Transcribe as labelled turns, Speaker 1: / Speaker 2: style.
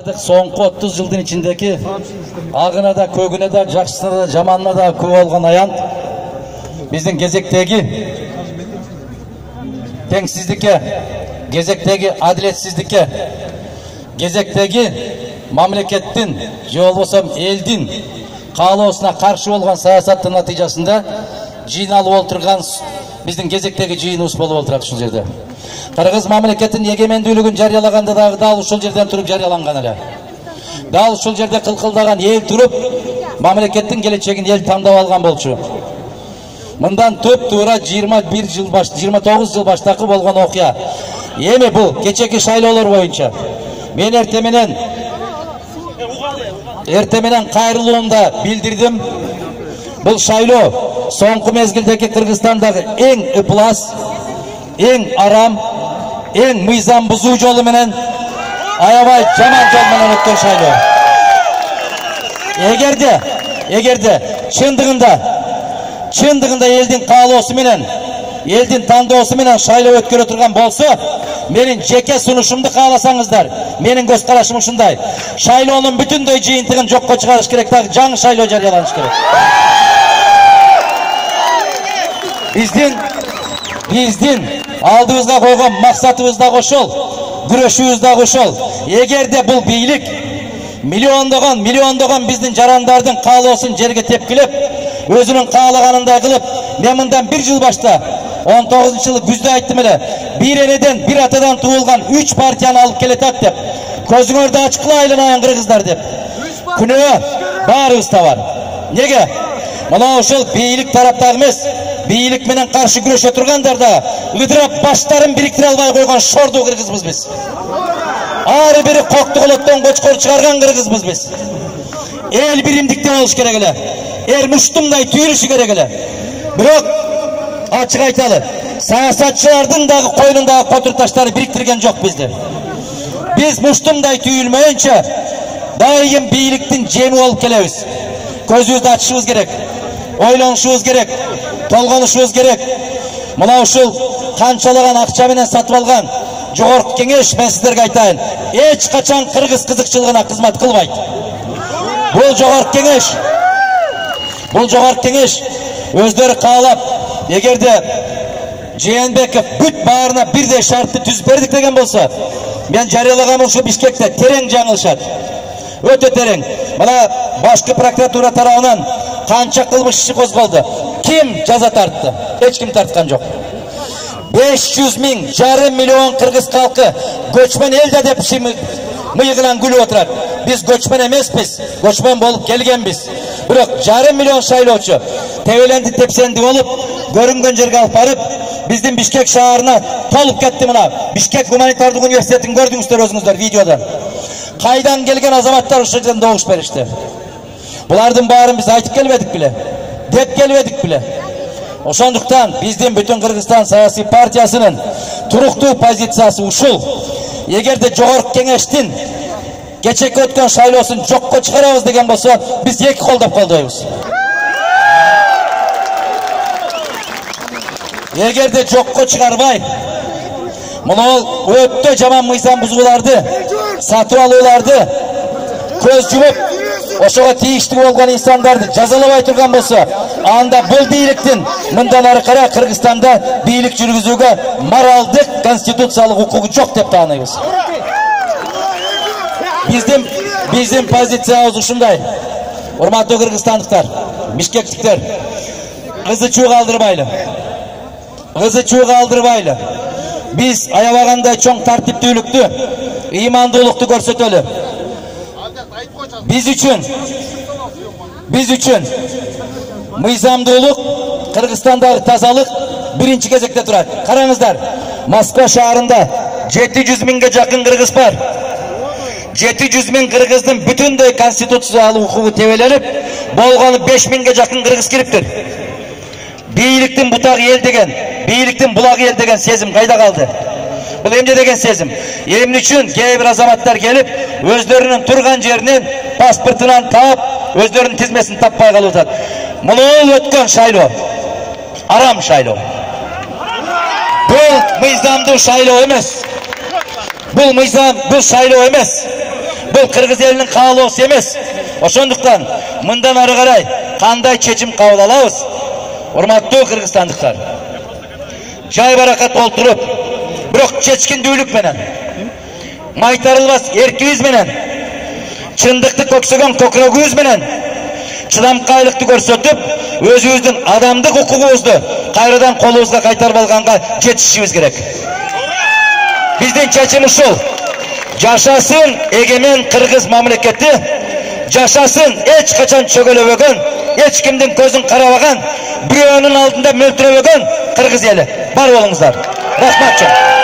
Speaker 1: Soңку 30 жылдын içindeki ağına da, kögüne de, жақсысына da, жаманына da көп olgan ayan bizden gezekteki tengsizlikке, gezekteki adiletsizlikке, gezekteki mamlekettin, же болбосо элдин каалоосуна каршы болгон саясаттын натыйжасында жыйналып отурган биздин кезектеги жыйыныбыз болуп отурат ушул жерде. Кыргыз мамлекетинин эгемендүүлүгүн жарыялаганда дагы ушул жерден туруп жарыяланган эле. Дал ушул жерде кылкылдаган эл туруп мамлекеттин келечегин эл тандап алган болчу. Мындан төп туура 29 жыл баштакы болгон окуя. Эми бул кечеки шайлоолор боюнча мен эртеменен кайрылуумда билдирдим. Бул шайлоо соңку мезгилдеги Кыргызстандагы эң ыплас, эң арам, эң мыйзам бузуу жолу менен аябай жаман жол менен өткөн шайлоо. Эгерде чындыгында элдин каалоосу менен, элдин тандоосу менен шайлоо өткөрө турган болсо, менин жеке сунушумду кааласаңыздар, менин көз карашым ушундай. Шайлоонун бүтүндөй жыйынтыгын жокко чыгарыш керек, дагы жаңы шайлоо жарыяланыш керек. Биздин алдыбызга койгон максатыбыз дагы ошол, күрөшүбүз дагы ошол. Эгерде бул бийлик миллиондогон биздин жарандардын каалоосун жерге тепкилеп, өзүнүн каалаганындай кылып, мен мындан 1 жыл башта 19-жылы күздө айттым эле, бир энеден, бир атадан туулган 3 партияны алып келетат деп. Көзүңөрдү ачкыла айланайын кыргыздар деп. Күнөө баарыбызда бар. Неге? Мына ошол бийлик тараптагы эмес, бийлик менен каршы күрөшө тургандар да ыдырап баштарын бириктире албай койгон шорду кыргызбыз биз. Ары бири коктуголоттон кочкор чыгарган кыргызбыз биз. Эл биримдиктен болуш керек эле. Эр муштумдай түйүлүшү керек эле. Бирок ачык айталы, саясатчылардын дагы койнундагы котур таштары бириктирген жок бизди. Биз муштумдай түйүлмөйүнчө дайым бийликтин жеми болуп келебиз. Көзүбүздү ачышыбыз керек, ойлонушубуз керек, толгонушубуз керек. Мына ушул канчалаган акча менен сатып алган жогорку кеңеш, мен сиздерге айтайын, эч качан кыргыз кызыкчылыгына кызмат кылбайт. Бул жогорку кеңеш өздөрү каалап, эгерде Жээнбеков бүт баарына бирдей шартты түзүп бердик деген болсо, мен жарыялаган ушу Бишкекте терең жаңылышат. Өтө терең. Мына башкы прокуратура тарабынан канча кылмыш иши козголду. Ким жаза тартты? Эч ким тарткан жок. 500 миң, жарым миллион кыргыз калкы көчмөн элде деп мыйыгынан күлүп отурат. Биз көчмөн эмеспиз, көчмөн болуп келгенбиз. Бирок жарым миллион шайлоочу тебеленди тепсенди болуп, көрүнгөн жерге алып барып, биздин Бишкек шаарына толуп кетти. Мына Бишкек гуманитардык университетин көрдүңүздөр өзүңүздөр видеодон. Кайдан келген азаматтар ушул жерден добуш беришти. Булардын баарын биз айтып келбедик беле, деп келбедик беле. Ошондуктан биздин бүтүн Кыргызстан саясий партиясынын туруктуу позициясы ушул. Эгерде жогорку кеңештин кечеки өткөн шайлоосун жокко чыгарабыз деген болсо, биз эки колдоп колдойбуз. Эгерде жокко чыгарбай, мына өтө жаман мыйзам бузууларды, сатып алууларды көз жумуп, ошого тийиштүү болгон инсандарды жазалабай турган болсо, анда бул бийликтин мындан ары карай Кыргызстанда бийлик жүргүзүүгө моралдык, конституциялык укугу жок деп тааныйбыз. Биздин позициябыз ушундай. Урматтуу кыргызстандыктар, бишкектиктер, кызычуу калтырбайлы. Биз аябагандай чоң тартиптүүлүктү, ыймандуулукту көрсөтөлү. Биз үчүн мыйзамдуулук, Кыргызстандагы тазалык биринчи кезекте турат. Караңыздар, Москва шаарында 700 миңге жакын кыргыз бар. 700 миң кыргыздын бүтүндөй конституциялык укугу тебеленип, болгону 5 миңге жакын кыргыз кириптир. Бийликтин бутагы эл деген, бийликтин булагы эл деген сезим кайда калды? Бул эмне деген сезим? Эмне үчүн кээ бир азаматтар келип, өздөрүнүн турган жеринен паспортунан таап, өздөрүнүн тизмесин таппай калып атат. Мына өткөн шайлоо арам шайлоо. Бул мыйзамдуу шайлоо эмес. Бул мыйзам, бул шайлоо эмес. Bu Kırgız elinin kaaloosu emes. Oşonduktan mından ары карай кандай чечим кабыл алабыз? Урматтуу кыргызстандыктар. Жай баракат олтуруп, бирок чечкиндүүлүк менен, майтарылбас эркибиз менен, чындыкты көксөгөн көкүрөгүбүз менен, чыдамкайлыкты көрсөтүп, өзүбүздүн адамдык укугубузду кайрадан колубузга кайтарып алганга жетишишибиз керек. Биздин чечим ушул. Жашасын эгемен кыргыз мамлекети, жашасын эч качан чөгөлөбөгөн, эч кимдин көзүн карабаган, бирөөнүн алдында мөлтүрөбөгөн кыргыз эли. Бар болуңуздар. Рахмат.